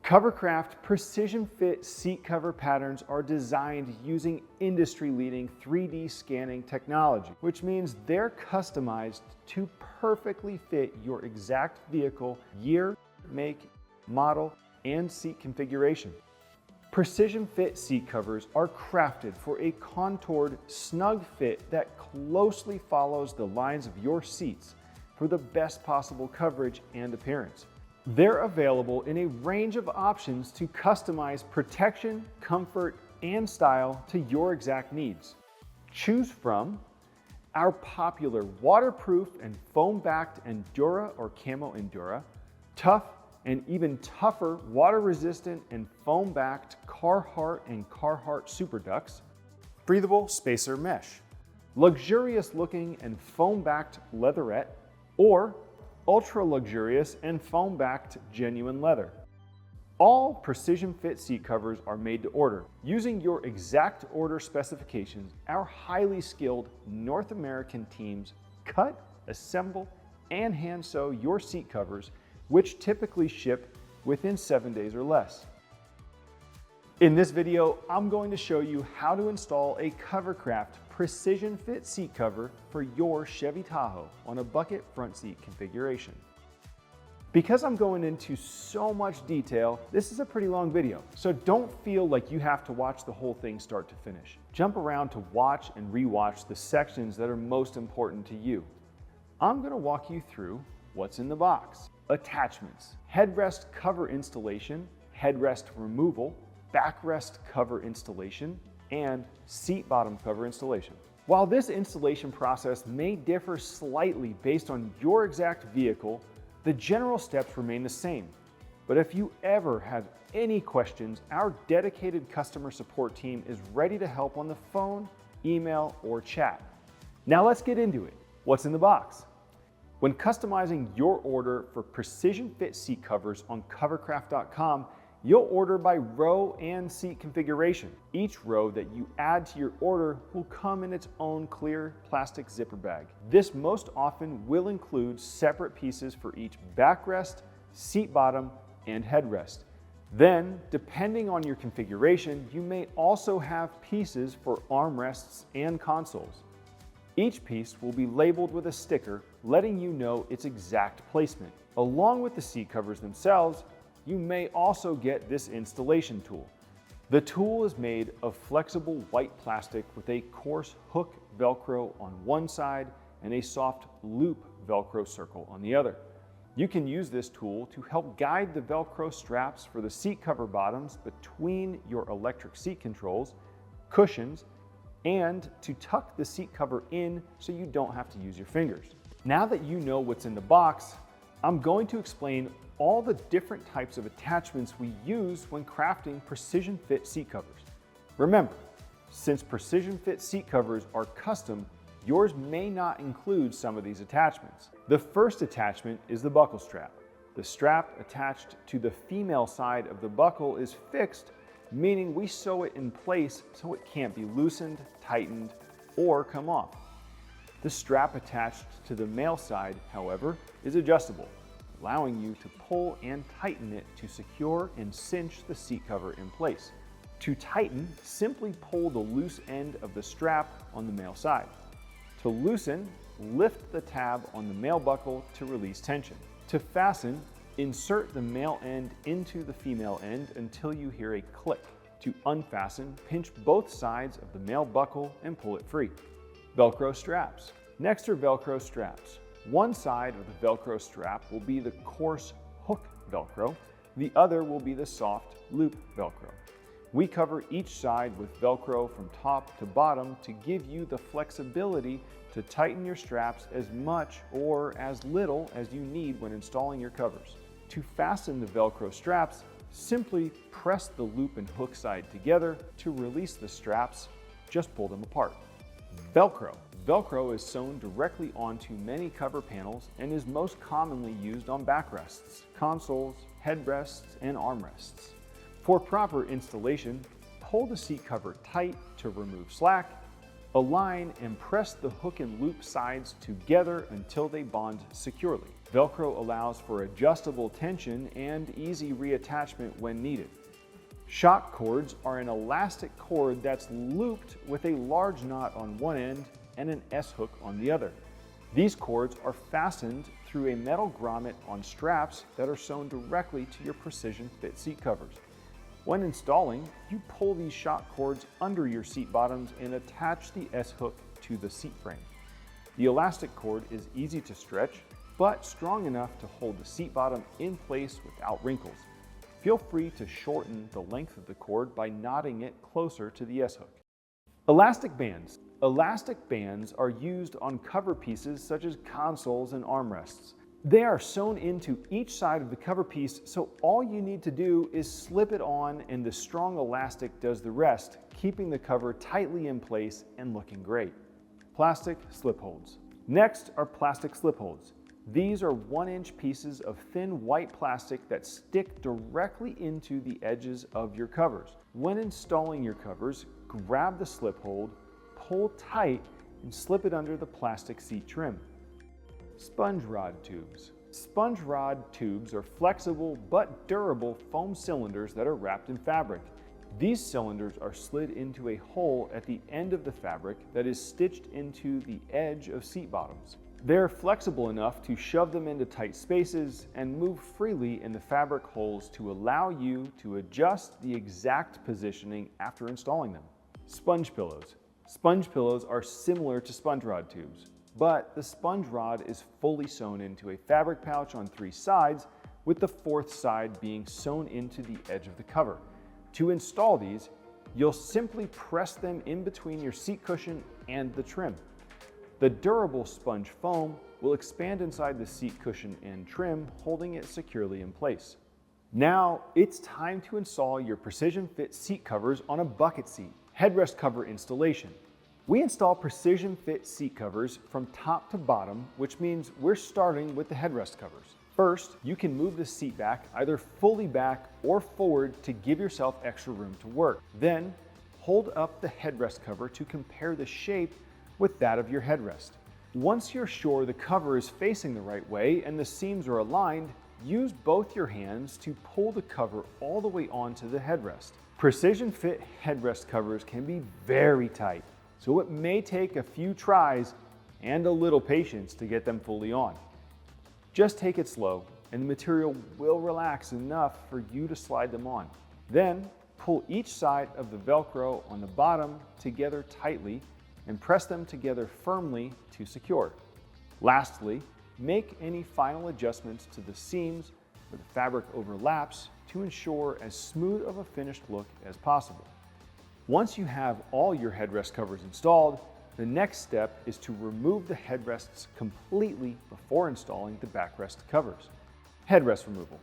Covercraft PrecisionFit seat cover patterns are designed using industry-leading 3D scanning technology, which means they're customized to perfectly fit your exact vehicle, year, make, model, and seat configuration. PrecisionFit seat covers are crafted for a contoured, snug fit that closely follows the lines of your seats for the best possible coverage and appearance. They're available in a range of options to customize protection, comfort, and style to your exact needs. Choose from our popular waterproof and foam-backed Endura or Camo Endura, tough and even tougher water-resistant and foam-backed Carhartt and Carhartt Super Ducts, breathable spacer mesh, luxurious-looking and foam-backed Leatherette, or ultra-luxurious and foam-backed genuine leather. All PrecisionFit seat covers are made to order. Using your exact order specifications, our highly skilled North American teams cut, assemble, and hand sew your seat covers, which typically ship within 7 days or less. In this video, I'm going to show you how to install a Covercraft PrecisionFit seat cover for your Chevy Tahoe on a bucket front seat configuration. Because I'm going into so much detail, this is a pretty long video, so don't feel like you have to watch the whole thing start to finish. Jump around to watch and rewatch the sections that are most important to you. I'm going to walk you through what's in the box. Attachments, headrest cover installation, headrest removal, backrest cover installation, and seat bottom cover installation. While this installation process may differ slightly based on your exact vehicle, the general steps remain the same. But if you ever have any questions, our dedicated customer support team is ready to help on the phone, email, or chat. Now let's get into it. What's in the box? When customizing your order for PrecisionFit seat covers on Covercraft.com, you'll order by row and seat configuration. Each row that you add to your order will come in its own clear plastic zipper bag. This most often will include separate pieces for each backrest, seat bottom, and headrest. Then, depending on your configuration, you may also have pieces for armrests and consoles. Each piece will be labeled with a sticker letting you know its exact placement. Along with the seat covers themselves, you may also get this installation tool. The tool is made of flexible white plastic with a coarse hook Velcro on one side and a soft loop Velcro circle on the other. You can use this tool to help guide the Velcro straps for the seat cover bottoms between your electric seat controls, cushions, and to tuck the seat cover in so you don't have to use your fingers. Now that you know what's in the box, I'm going to explain all the different types of attachments we use when crafting PrecisionFit seat covers. Remember, since PrecisionFit seat covers are custom, yours may not include some of these attachments. The first attachment is the buckle strap. The strap attached to the female side of the buckle is fixed, meaning we sew it in place so it can't be loosened, tightened, or come off. The strap attached to the male side, however, is adjustable, allowing you to pull and tighten it to secure and cinch the seat cover in place. To tighten, simply pull the loose end of the strap on the male side. To loosen, lift the tab on the male buckle to release tension. To fasten, insert the male end into the female end until you hear a click. To unfasten, pinch both sides of the male buckle and pull it free. Velcro straps. Next are Velcro straps. One side of the Velcro strap will be the coarse hook Velcro. The other will be the soft loop Velcro. We cover each side with Velcro from top to bottom to give you the flexibility to tighten your straps as much or as little as you need when installing your covers. To fasten the Velcro straps, simply press the loop and hook side together. To release the straps, just pull them apart. Velcro. Velcro is sewn directly onto many cover panels and is most commonly used on backrests, consoles, headrests, and armrests. For proper installation, pull the seat cover tight to remove slack, Align and press the hook and loop sides together until they bond securely. Velcro allows for adjustable tension and easy reattachment when needed. Shock cords are an elastic cord that's looped with a large knot on one end and an S-hook on the other. These cords are fastened through a metal grommet on straps that are sewn directly to your PrecisionFit seat covers. When installing, you pull these shock cords under your seat bottoms and attach the S-hook to the seat frame. The elastic cord is easy to stretch, but strong enough to hold the seat bottom in place without wrinkles. Feel free to shorten the length of the cord by knotting it closer to the S-hook. Elastic bands. Elastic bands are used on cover pieces such as consoles and armrests. They are sewn into each side of the cover piece, so all you need to do is slip it on and the strong elastic does the rest, keeping the cover tightly in place and looking great. Plastic slip holds. Next are plastic slip holds. These are 1-inch pieces of thin white plastic that stick directly into the edges of your covers. When installing your covers, grab the slip hold, pull tight, and slip it under the plastic seat trim. Sponge rod tubes. Sponge rod tubes are flexible but durable foam cylinders that are wrapped in fabric. These cylinders are slid into a hole at the end of the fabric that is stitched into the edge of seat bottoms. They're flexible enough to shove them into tight spaces and move freely in the fabric holes to allow you to adjust the exact positioning after installing them. Sponge pillows. Sponge pillows are similar to sponge rod tubes, but the sponge rod is fully sewn into a fabric pouch on 3 sides, with the 4th side being sewn into the edge of the cover. To install these, you'll simply press them in between your seat cushion and the trim. The durable sponge foam will expand inside the seat cushion and trim, holding it securely in place. Now it's time to install your PrecisionFit seat covers on a bucket seat. Headrest cover installation. We install PrecisionFit seat covers from top to bottom, which means we're starting with the headrest covers. First, you can move the seat back, either fully back or forward, to give yourself extra room to work. Then, hold up the headrest cover to compare the shape with that of your headrest. Once you're sure the cover is facing the right way and the seams are aligned, use both your hands to pull the cover all the way onto the headrest. PrecisionFit headrest covers can be very tight, so it may take a few tries and a little patience to get them fully on. Just take it slow and the material will relax enough for you to slide them on. Then pull each side of the Velcro on the bottom together tightly and press them together firmly to secure. Lastly, make any final adjustments to the seams where the fabric overlaps to ensure as smooth of a finished look as possible. Once you have all your headrest covers installed, the next step is to remove the headrests completely before installing the backrest covers. Headrest removal.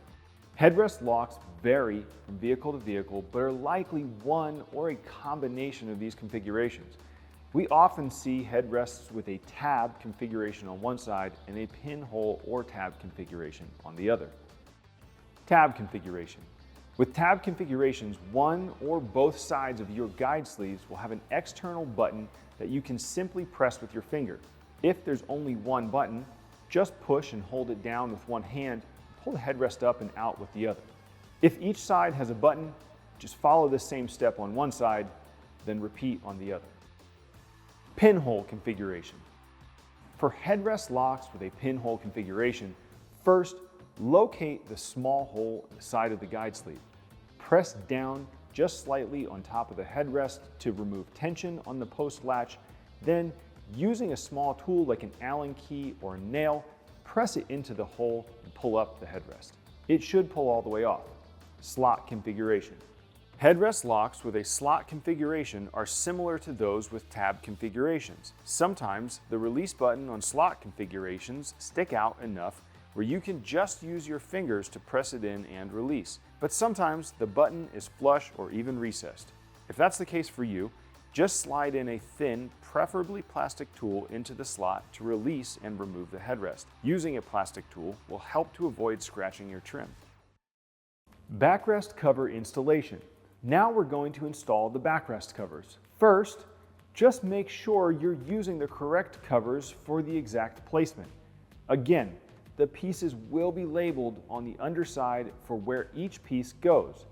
Headrest locks vary from vehicle to vehicle, but are likely one or a combination of these configurations. We often see headrests with a tab configuration on one side and a pinhole or tab configuration on the other. Tab configuration. With tab configurations, one or both sides of your guide sleeves will have an external button that you can simply press with your finger. If there's only one button, just push and hold it down with one hand, pull the headrest up and out with the other. If each side has a button, just follow the same step on one side, then repeat on the other. Pinhole configuration. For headrest locks with a pinhole configuration, first, locate the small hole in the side of the guide sleeve. Press down just slightly on top of the headrest to remove tension on the post latch. Then, using a small tool like an Allen key or a nail, press it into the hole and pull up the headrest. It should pull all the way off. Slot configuration. Headrest locks with a slot configuration are similar to those with tab configurations. Sometimes the release button on slot configurations stick out enough where you can just use your fingers to press it in and release. But sometimes the button is flush or even recessed. If that's the case for you, just slide in a thin, preferably plastic tool into the slot to release and remove the headrest. Using a plastic tool will help to avoid scratching your trim. Backrest cover installation. Now we're going to install the backrest covers. First, Just make sure you're using the correct covers for the exact placement. Again, the pieces will be labeled on the underside for where each piece goes,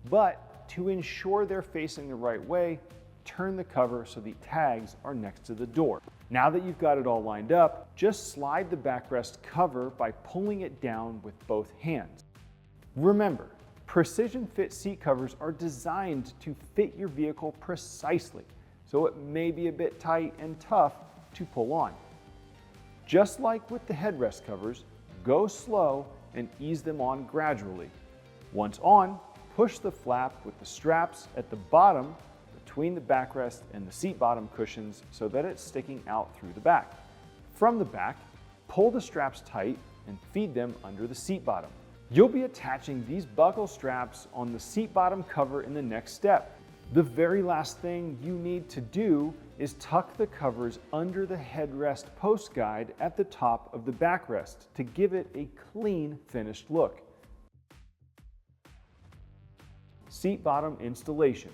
but to ensure they're facing the right way, turn the cover so the tags are next to the door. Now that you've got it all lined up, just slide the backrest cover by pulling it down with both hands. Remember, PrecisionFit seat covers are designed to fit your vehicle precisely, so it may be a bit tight and tough to pull on. Just like with the headrest covers, go slow and ease them on gradually. Once on, push the flap with the straps at the bottom between the backrest and the seat bottom cushions so that it's sticking out through the back. From the back, pull the straps tight and feed them under the seat bottom. You'll be attaching these buckle straps on the seat bottom cover in the next step. The very last thing you need to do is tuck the covers under the headrest post guide at the top of the backrest to give it a clean, finished look. Seat bottom installation.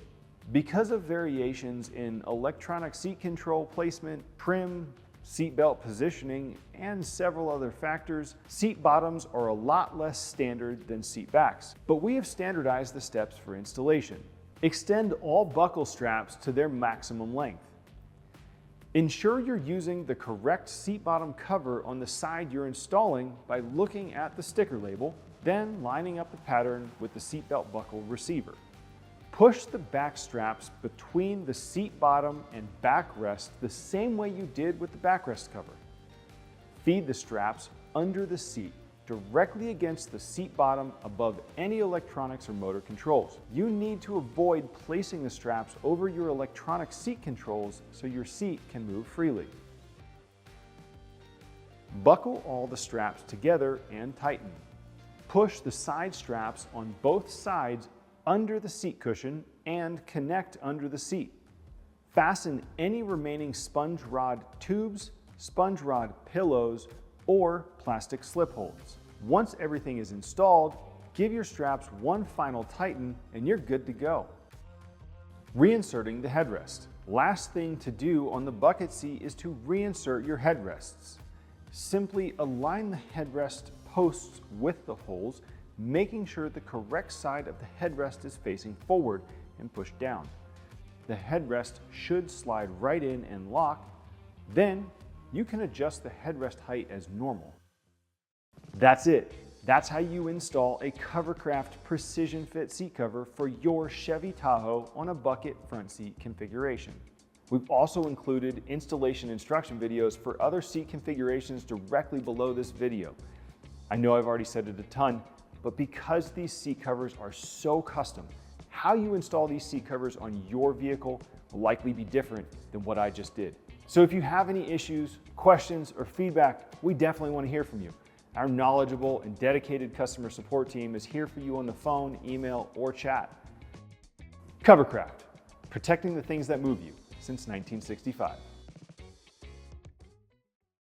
Because of variations in electronic seat control placement, trim, seat belt positioning, and several other factors, seat bottoms are a lot less standard than seat backs, but we have standardized the steps for installation. Extend all buckle straps to their maximum length. Ensure you're using the correct seat bottom cover on the side you're installing by looking at the sticker label, then lining up the pattern with the seat belt buckle receiver. Push the back straps between the seat bottom and backrest the same way you did with the backrest cover. Feed the straps under the seat, directly against the seat bottom above any electronics or motor controls. You need to avoid placing the straps over your electronic seat controls so your seat can move freely. Buckle all the straps together and tighten. Push the side straps on both sides under the seat cushion and connect under the seat. Fasten any remaining sponge rod tubes, sponge rod pillows, or plastic slip holds. Once everything is installed, give your straps one final tighten and you're good to go. Reinserting the headrest. Last thing to do on the bucket seat is to reinsert your headrests. Simply align the headrest posts with the holes, making sure the correct side of the headrest is facing forward and pushed down. The headrest should slide right in and lock. Then you can adjust the headrest height as normal. That's it. That's how you install a Covercraft PrecisionFit seat cover for your Chevy Tahoe on a bucket front seat configuration. We've also included installation instruction videos for other seat configurations directly below this video. I know I've already said it a ton, but because these seat covers are so custom, how you install these seat covers on your vehicle will likely be different than what I just did. So if you have any issues, questions, or feedback, we definitely want to hear from you. Our knowledgeable and dedicated customer support team is here for you on the phone, email, or chat. Covercraft, protecting the things that move you since 1965.